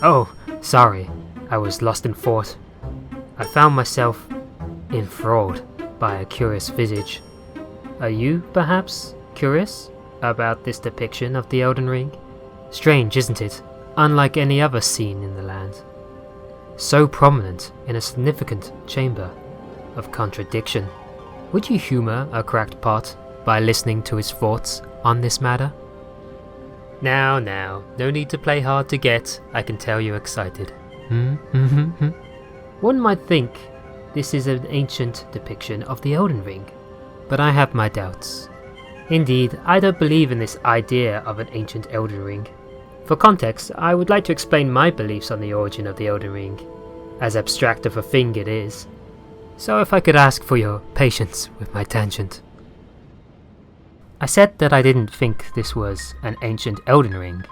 Oh, sorry, I was lost in thought. I found myself enthralled by a curious visage. Are you, perhaps, curious about this depiction of the Elden Ring? Strange, isn't it? Unlike any other scene in the land. So prominent in a significant chamber of contradiction. Would you humour a Crackpot by listening to his thoughts on this matter? Now, no need to play hard to get, I can tell you're excited. One might think this is an ancient depiction of the Elden Ring, but I have my doubts. Indeed, I don't believe in this idea of an ancient Elden Ring. For context, I would like to explain my beliefs on the origin of the Elden Ring, as abstract of a thing it is. So if I could ask for your patience with my tangent. I said that I didn't think this was an ancient Elden Ring,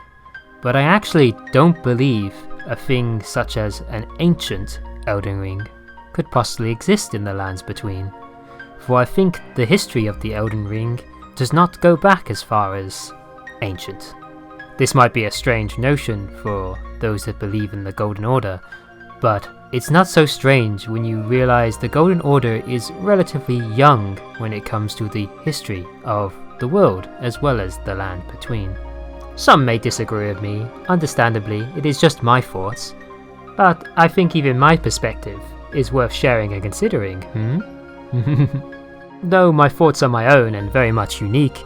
but I actually don't believe a thing such as an ancient Elden Ring could possibly exist in the lands between, for I think the history of the Elden Ring does not go back as far as ancient. This might be a strange notion for those that believe in the Golden Order, but it's not so strange when you realize the Golden Order is relatively young when it comes to the history of the world as well as the land between. Some may disagree with me, understandably, it is just my thoughts, but I think even my perspective is worth sharing and considering, Though my thoughts are my own and very much unique,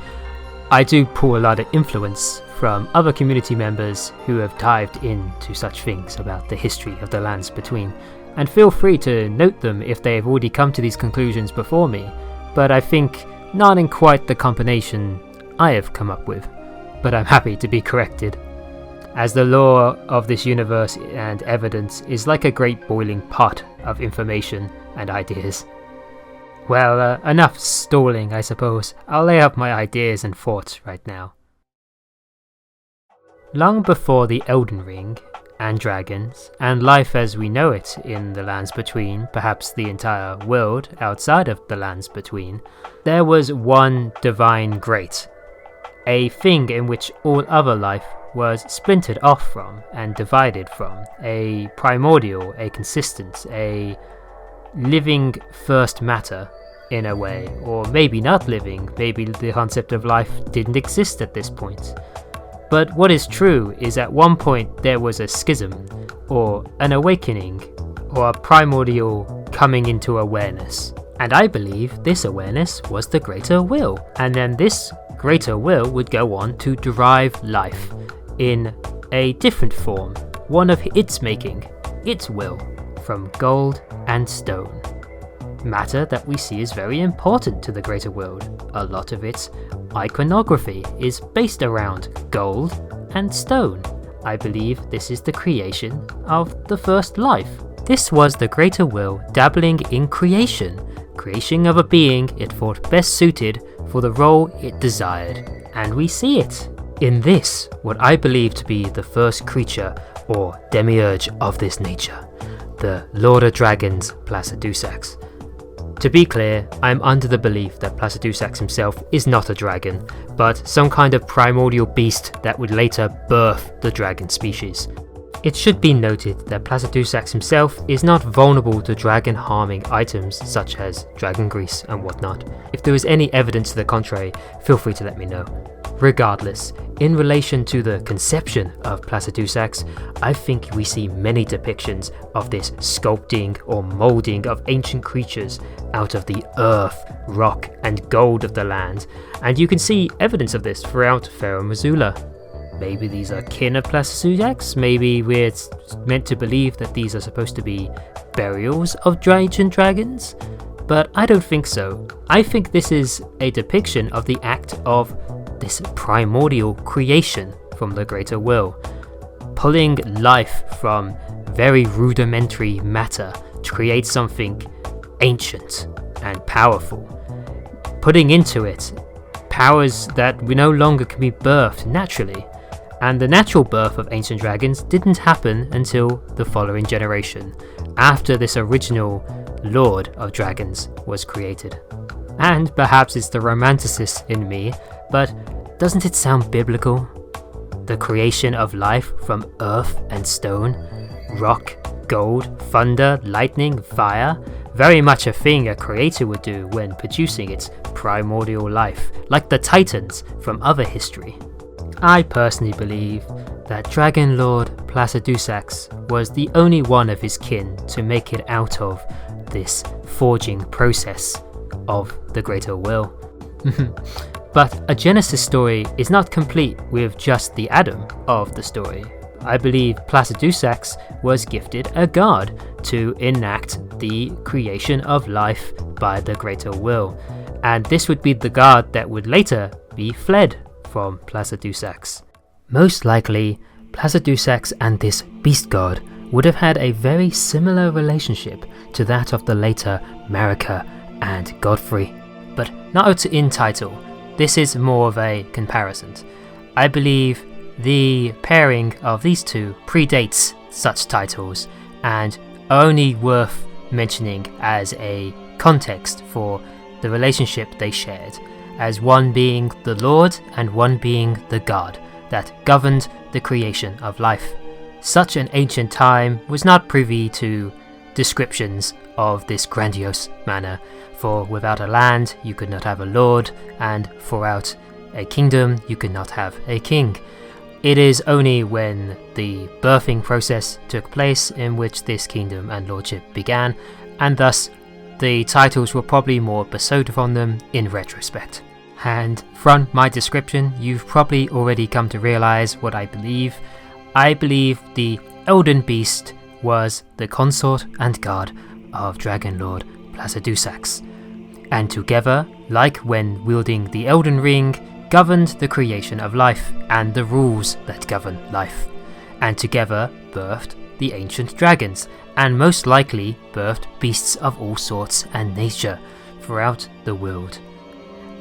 I do pull a lot of influence from other community members who have dived into such things about the history of the lands between, and feel free to note them if they have already come to these conclusions before me, but I think not in quite the combination I have come up with, but I'm happy to be corrected, as the lore of this universe and evidence is like a great boiling pot of information and ideas. Well, enough stalling, I suppose. I'll lay out my ideas and thoughts right now. Long before the Elden Ring, and dragons, and life as we know it in the lands between, perhaps the entire world outside of the lands between, there was one divine great, a thing in which all other life was splintered off from and divided from, a primordial, a consistent, a living first matter in a way, or maybe not living, maybe the concept of life didn't exist at this point. But what is true is at one point there was a schism, or an awakening, or a primordial coming into awareness. And I believe this awareness was the greater will, and then this greater will would go on to derive life in a different form, one of its making, its will, from gold and stone. Matter that we see is very important to the greater world. A lot of its iconography is based around gold and stone. I believe this is the creation of the first life. This was the greater will dabbling in creation of a being it thought best suited for the role it desired. And we see it in this, what I believe to be the first creature or demiurge of this nature, the Lord of Dragons Placidusax. To be clear, I am under the belief that Placidusax himself is not a dragon, but some kind of primordial beast that would later birth the dragon species. It should be noted that Placidusax himself is not vulnerable to dragon harming items such as dragon grease and whatnot. If there is any evidence to the contrary, feel free to let me know. Regardless, in relation to the conception of Placidusax, I think we see many depictions of this sculpting or moulding of ancient creatures out of the earth, rock and gold of the land, and you can see evidence of this throughout Farum Azula. Maybe these are kin of Placidusax, maybe we're meant to believe that these are supposed to be burials of ancient dragons, but I don't think so. I think this is a depiction of the act of this primordial creation from the greater will, pulling life from very rudimentary matter to create something ancient and powerful, putting into it powers that we no longer can be birthed naturally. And the natural birth of ancient dragons didn't happen until the following generation, after this original Lord of Dragons was created. And perhaps it's the romanticist in me, but doesn't it sound biblical? the creation of life from earth and stone, rock, gold, thunder, lightning, fire, very much a thing a creator would do when producing its primordial life, like the Titans from other history. I personally believe that Dragon Lord Placidusax was the only one of his kin to make it out of this forging process of the Greater Will. But a Genesis story is not complete with just the Adam of the story. I believe Placidusax was gifted a god to enact the creation of life by the Greater Will, and this would be the god that would later be fled from Placidusax. Most likely, Placidusax and this beast god would have had a very similar relationship to that of the later Marika and Godfrey, but not in title. This is more of a comparison. I believe the pairing of these two predates such titles and are only worth mentioning as a context for the relationship they shared, as one being the Lord and one being the God that governed the creation of life. Such an ancient time was not privy to descriptions of this grandiose manner, for without a land you could not have a lord, and without a kingdom you could not have a king. It is only when the birthing process took place in which this kingdom and lordship began, and thus the titles were probably more bestowed upon them in retrospect. And from my description, you've probably already come to realize what I believe. I believe the Elden Beast was the consort and guard of Dragon Lord Placidusax, and together, like when wielding the Elden Ring, governed the creation of life and the rules that govern life, and together birthed the ancient dragons, and most likely birthed beasts of all sorts and nature throughout the world.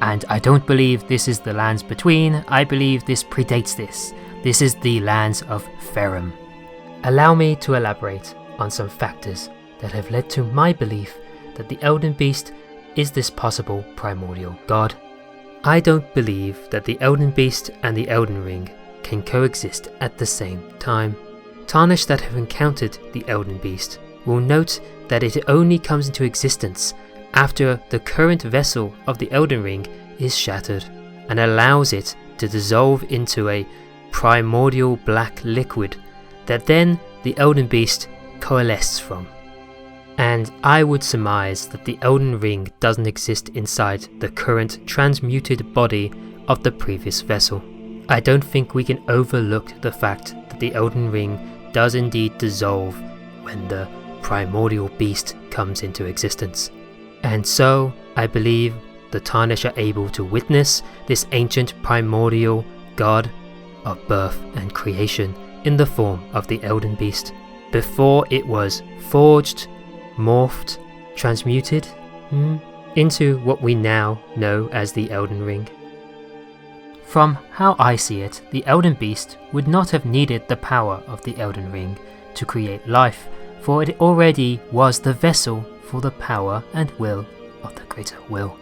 And I don't believe this is the lands between, I believe this predates this. This is the lands of Farum. Allow me to elaborate on some factors that have led to my belief that the Elden Beast is this possible primordial god. I don't believe that the Elden Beast and the Elden Ring can coexist at the same time. Tarnished that have encountered the Elden Beast will note that it only comes into existence after the current vessel of the Elden Ring is shattered and allows it to dissolve into a primordial black liquid that then the Elden Beast coalesces from. And I would surmise that the Elden Ring doesn't exist inside the current transmuted body of the previous vessel. I don't think we can overlook the fact that the Elden Ring does indeed dissolve when the primordial beast comes into existence. And so, I believe the Tarnish are able to witness this ancient primordial god of birth and creation in the form of the Elden Beast, before it was forged, morphed, transmuted into what we now know as the Elden Ring. From how I see it, the Elden Beast would not have needed the power of the Elden Ring to create life, for it already was the vessel for the power and will of the Greater Will.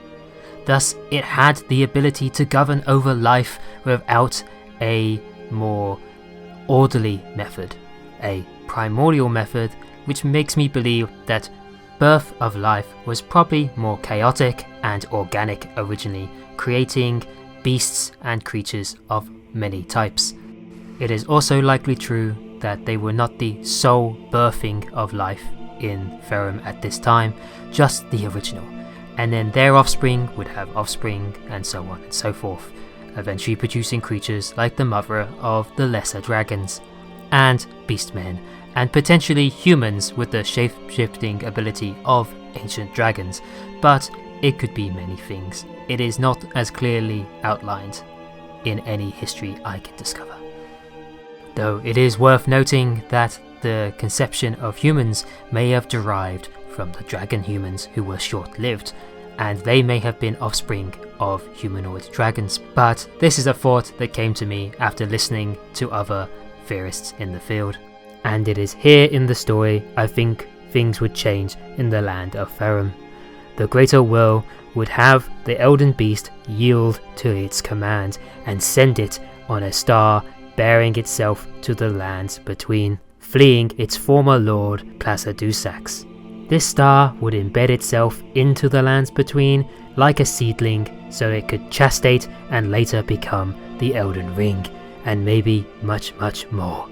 Thus, it had the ability to govern over life without a more orderly method, a primordial method, which makes me believe that birth of life was probably more chaotic and organic originally, creating beasts and creatures of many types. It is also likely true that they were not the sole birthing of life in Farum at this time, just the original, and then their offspring would have offspring and so on and so forth, eventually producing creatures like the mother of the lesser dragons, and beastmen, and potentially humans with the shape-shifting ability of ancient dragons, but it could be many things. It is not as clearly outlined in any history I can discover. Though it is worth noting that the conception of humans may have derived from the dragon humans who were short-lived, and they may have been offspring of humanoid dragons, but this is a thought that came to me after listening to other theorists in the field. And it is here in the story I think things would change in the land of Farum. The Greater Will would have the Elden Beast yield to its command and send it on a star bearing itself to the lands between, fleeing its former lord Placidusax. This star would embed itself into the lands between like a seedling so it could gestate and later become the Elden Ring, and maybe much more.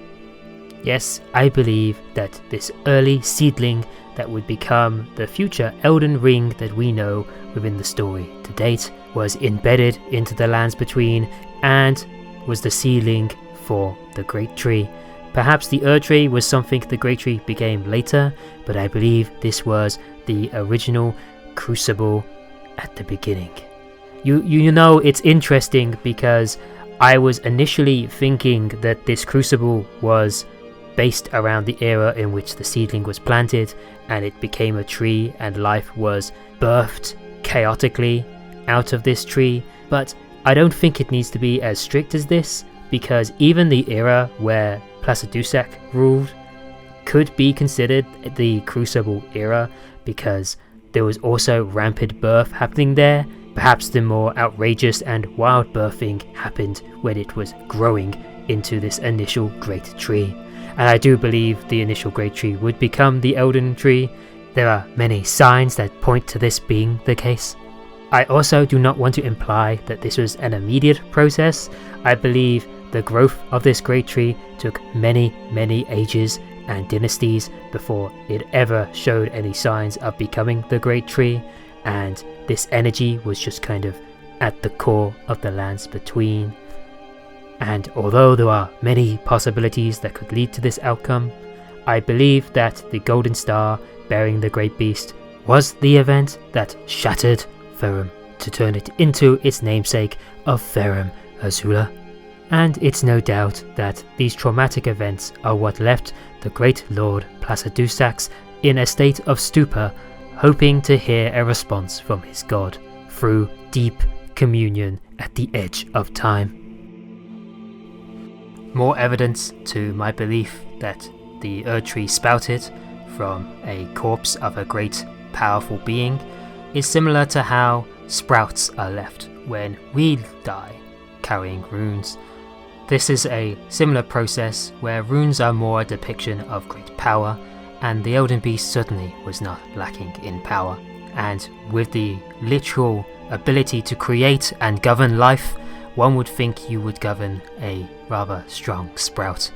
Yes, I believe that this early seedling that would become the future Elden Ring that we know within the story to date was embedded into the lands between and was the seedling for the Great Tree. Perhaps the Erd-Tree was something the Great Tree became later, but I believe this was the original crucible at the beginning. You know, it's interesting because I was initially thinking that this crucible was based around the era in which the seedling was planted and it became a tree and life was birthed chaotically out of this tree, but I don't think it needs to be as strict as this, because even the era where Placidusac ruled could be considered the Crucible era, because there was also rampant birth happening there. Perhaps the more outrageous and wild birthing happened when it was growing into this initial great tree. And I do believe the initial great tree would become the Elden Tree. There are many signs that point to this being the case. I also do not want to imply that this was an immediate process. I believe the growth of this great tree took many ages and dynasties before it ever showed any signs of becoming the great tree, and this energy was just kind of at the core of the lands between. And although there are many possibilities that could lead to this outcome, I believe that the Golden Star bearing the Great Beast was the event that shattered Farum to turn it into its namesake of Farum Azula. And it's no doubt that these traumatic events are what left the great Lord Placidusax in a state of stupor, hoping to hear a response from his god through deep communion at the edge of time. More evidence to my belief that the Erd-Tree sprouted from a corpse of a great powerful being is similar to how sprouts are left when we die carrying runes. This is a similar process where runes are more a depiction of great power, and the Elden Beast certainly was not lacking in power. And with the literal ability to create and govern life, one would think you would govern a rather strong sprout.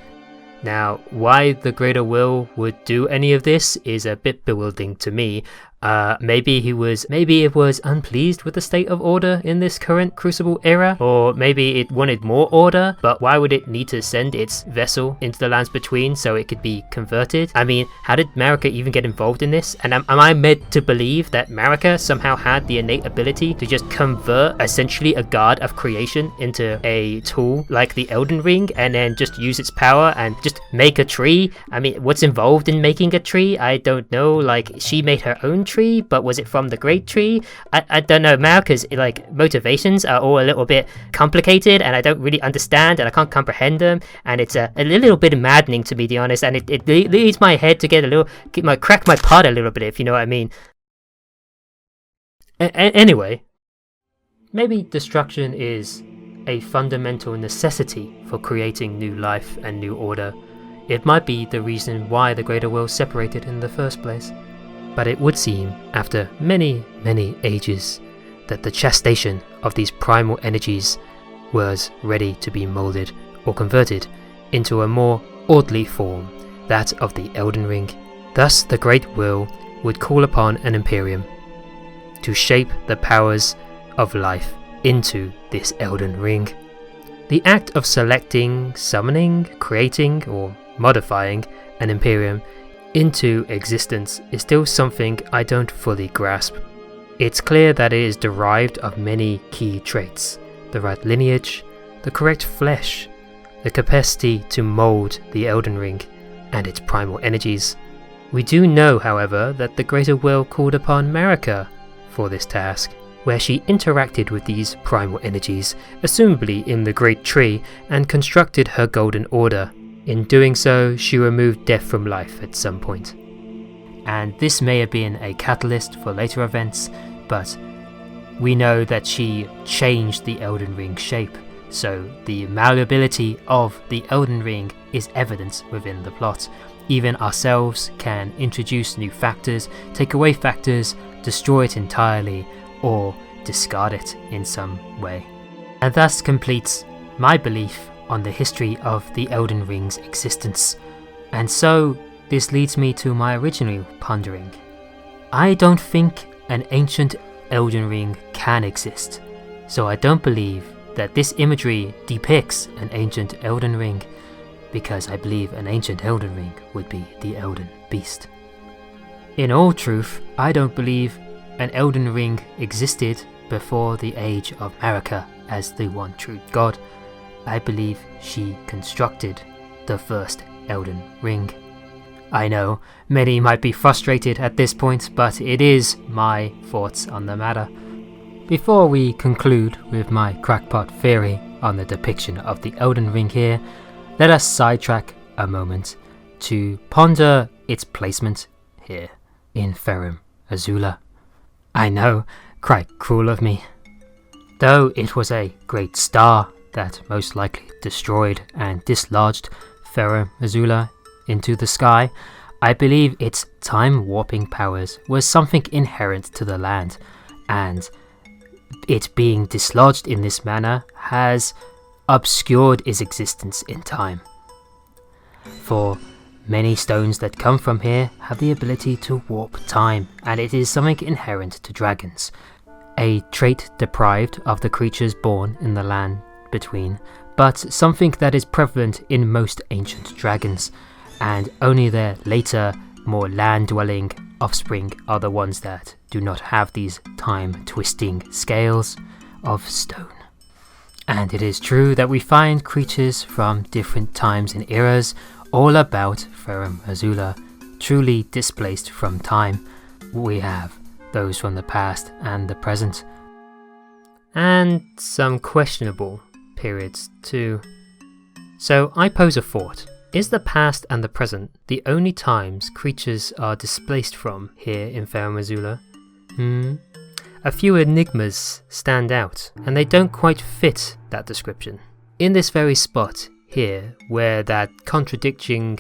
Now, why the Greater Will would do any of this is a bit bewildering to me. Maybe it was unpleased with the state of order in this current Crucible era, or maybe it wanted more order, but why would it need to send its vessel into the lands between so it could be converted? I mean, how did Marika even get involved in this? And am I meant to believe that Marika somehow had the innate ability to just convert essentially a god of creation into a tool like the Elden Ring, and then just use its power and just make a tree? I mean, what's involved in making a tree? I don't know. Like, she made her own tree, but was it from the great tree? I don't know. Marika's motivations are all a little bit complicated, and I don't really understand, and I can't comprehend them, and it's a little bit maddening to be honest, and it leads my head to crack my pod a little bit, if you know what I mean. Anyway, maybe destruction is a fundamental necessity for creating new life and new order. It might be the reason why the Greater Will separated in the first place. But it would seem, after many ages, that the gestation of these primal energies was ready to be moulded or converted into a more orderly form, that of the Elden Ring. Thus the Great Will would call upon an Imperium to shape the powers of life into this Elden Ring. The act of selecting, summoning, creating, or modifying an Imperium into existence is still something I don't fully grasp. It's clear that it is derived of many key traits: the right lineage, the correct flesh, the capacity to mould the Elden Ring, and its primal energies. We do know, however, that the Greater Will called upon Marika for this task, where she interacted with these primal energies, assumably in the Great Tree, and constructed her Golden Order. In doing so, she removed death from life at some point. And this may have been a catalyst for later events, but we know that she changed the Elden Ring shape so the malleability of the Elden Ring is evident within the plot. Even ourselves can introduce new factors, take away factors, destroy it entirely, or discard it in some way. And thus completes my belief on the history of the Elden Ring's existence. And so this leads me to my original pondering. I don't think an ancient Elden Ring can exist, so I don't believe that this imagery depicts an ancient Elden Ring, because I believe an ancient Elden Ring would be the Elden Beast. In all truth, I don't believe an Elden Ring existed before the age of Marika as the one true god. I believe she constructed the first Elden Ring. I know many might be frustrated at this point, but it is my thoughts on the matter. Before we conclude with my crackpot theory on the depiction of the Elden Ring here, let us sidetrack a moment to ponder its placement here in Farum Azula. I know, quite cruel of me. Though it was a great star that most likely destroyed and dislodged Farum Azula into the sky, I believe its time warping powers was something inherent to the land, and it being dislodged in this manner has obscured its existence in time. For many stones that come from here have the ability to warp time, and it is something inherent to dragons, a trait deprived of the creatures born in the land between, but something that is prevalent in most ancient dragons, and only their later, more land-dwelling offspring are the ones that do not have these time-twisting scales of stone. And it is true that we find creatures from different times and eras all about Farum Azula, truly displaced from time. We have those from the past and the present, and some questionable periods too. So I pose a thought. Is the past and the present the only times creatures are displaced from here in Farum Azula? A few enigmas stand out, and they don't quite fit that description. In this very spot here, where that contradicting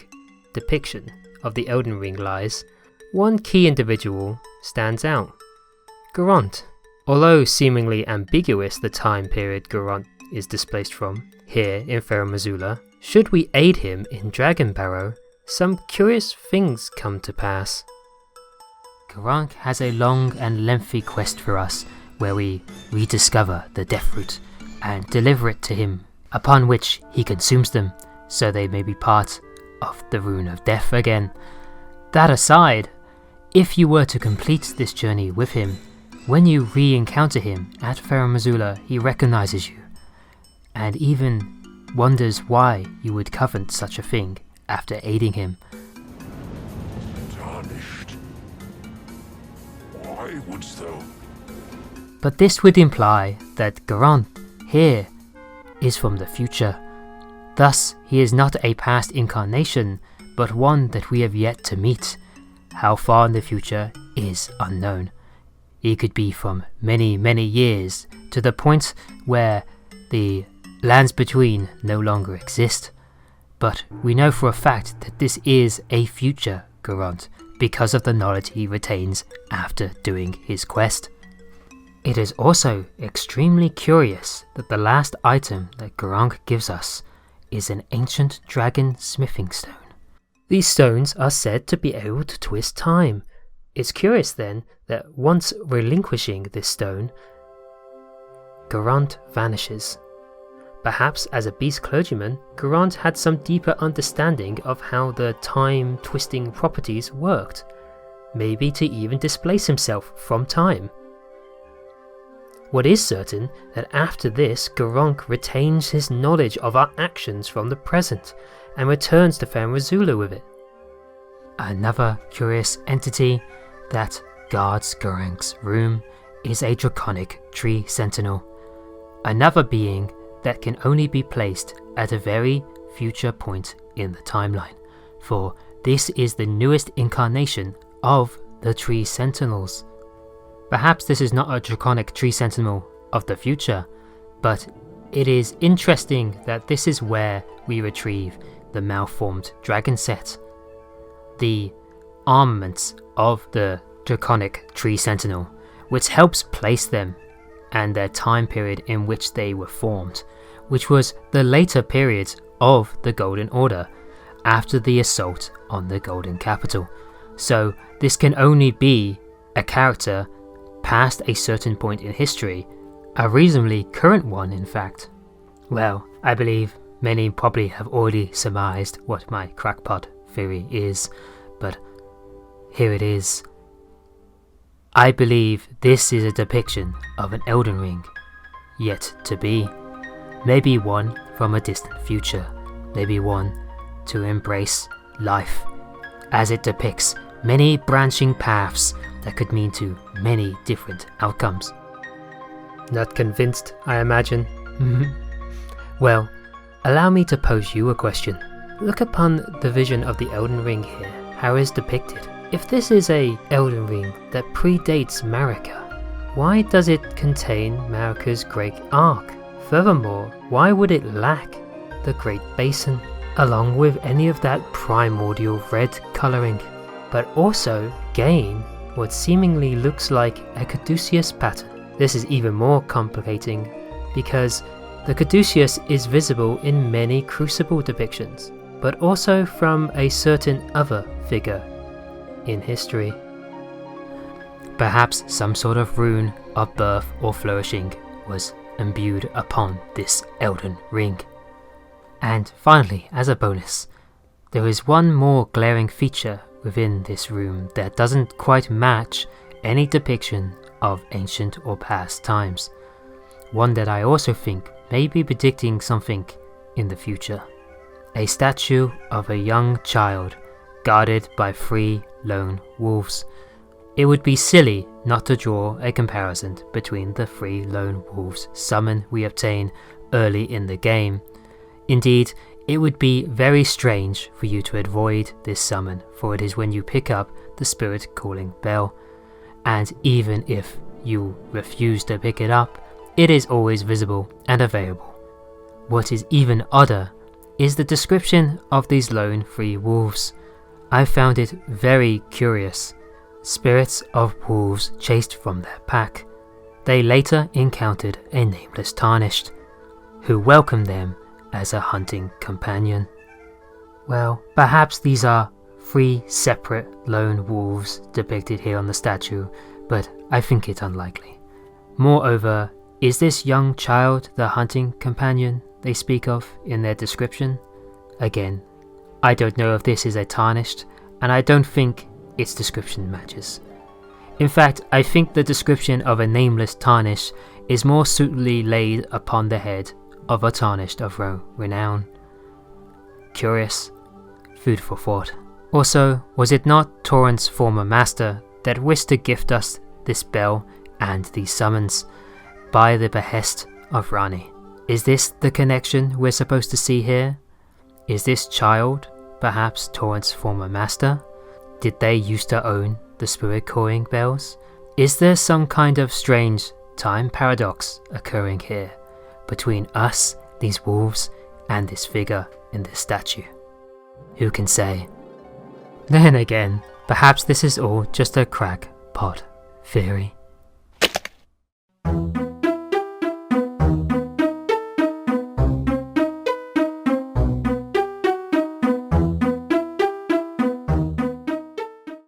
depiction of the Elden Ring lies, one key individual stands out. Garant. Although seemingly ambiguous the time period Garant is displaced from here in Farum Azula, should we aid him in Dragon Barrow, some curious things come to pass. Garant has a long and lengthy quest for us, where we rediscover the Death Root and deliver it to him, upon which he consumes them, so they may be part of the Rune of Death again. That aside, if you were to complete this journey with him, when you re-encounter him at Farum Azula, he recognizes you, and even wonders why you would covet such a thing after aiding him. Tarnished. Why wouldst thou? But this would imply that Garant here is from the future. Thus, he is not a past incarnation, but one that we have yet to meet. How far in the future is unknown. He could be from many, many years, to the point where the lands between no longer exist, but we know for a fact that this is a future Garant because of the knowledge he retains after doing his quest. It is also extremely curious that the last item that Garant gives us is an ancient dragon smithing stone. These stones are said to be able to twist time. It's curious then that once relinquishing this stone, Garant vanishes. Perhaps as a beast clergyman, Garant had some deeper understanding of how the time-twisting properties worked, maybe to even displace himself from time. What is certain that after this, Garant retains his knowledge of our actions from the present, and returns to Farum Azula with it. Another curious entity that guards Garant's room is a draconic tree sentinel, another being that can only be placed at a very future point in the timeline, for this is the newest incarnation of the Tree Sentinels. Perhaps this is not a draconic tree sentinel of the future, but It is interesting that this is where we retrieve the malformed dragon set, the armaments of the draconic tree sentinel, which helps place them and their time period in which they were formed, which was the later period of the Golden Order after the assault on the Golden Capital. So this can only be a character past a certain point in history, a reasonably current one in fact. Well, I believe many probably have already surmised what my Crackpot theory is, but here it is. I believe this is a depiction of an Elden Ring, yet to be. Maybe one from a distant future, maybe one to embrace life, as it depicts many branching paths that could mean to many different outcomes. Not convinced, I imagine? Well, allow me to pose you a question. Look upon the vision of the Elden Ring here, how it is depicted. If this is a Elden Ring that predates Marika, why does it contain Marika's Great Ark? Furthermore, why would it lack the Great Basin, along with any of that primordial red colouring, but also gain what seemingly looks like a caduceus pattern? This is even more complicating because the caduceus is visible in many crucible depictions, but also from a certain other figure in history. Perhaps some sort of rune of birth or flourishing was imbued upon this Elden Ring. And finally, as a bonus, there is one more glaring feature within this room that doesn't quite match any depiction of ancient or past times. One that I also think may be predicting something in the future. A statue of a young child guarded by 3 lone wolves. It would be silly not to draw a comparison between the 3 lone wolves summon we obtain early in the game. Indeed, it would be very strange for you to avoid this summon, for it is when you pick up the spirit calling bell, and even if you refuse to pick it up, it is always visible and available. What is even odder is the description of these lone 3 wolves. I found it very curious. Spirits of wolves chased from their pack. They later encountered a nameless tarnished, who welcomed them as a hunting companion. Well, perhaps these are 3 separate lone wolves depicted here on the statue, but I think it unlikely. Moreover, is this young child the hunting companion they speak of in their description? Again, I don't know if this is a tarnished, and I don't think its description matches. In fact, I think the description of a nameless tarnish is more suitably laid upon the head of a tarnished of renown. Curious, food for thought. Also, was it not Torrent's former master that wished to gift us this bell and these summons by the behest of Rani? Is this the connection we're supposed to see here? Is this child perhaps Torrent's former master? Did they used to own the spirit calling bells? Is there some kind of strange time paradox occurring here between us, these wolves, and this figure in this statue? Who can say? Then again, perhaps this is all just a crackpot theory.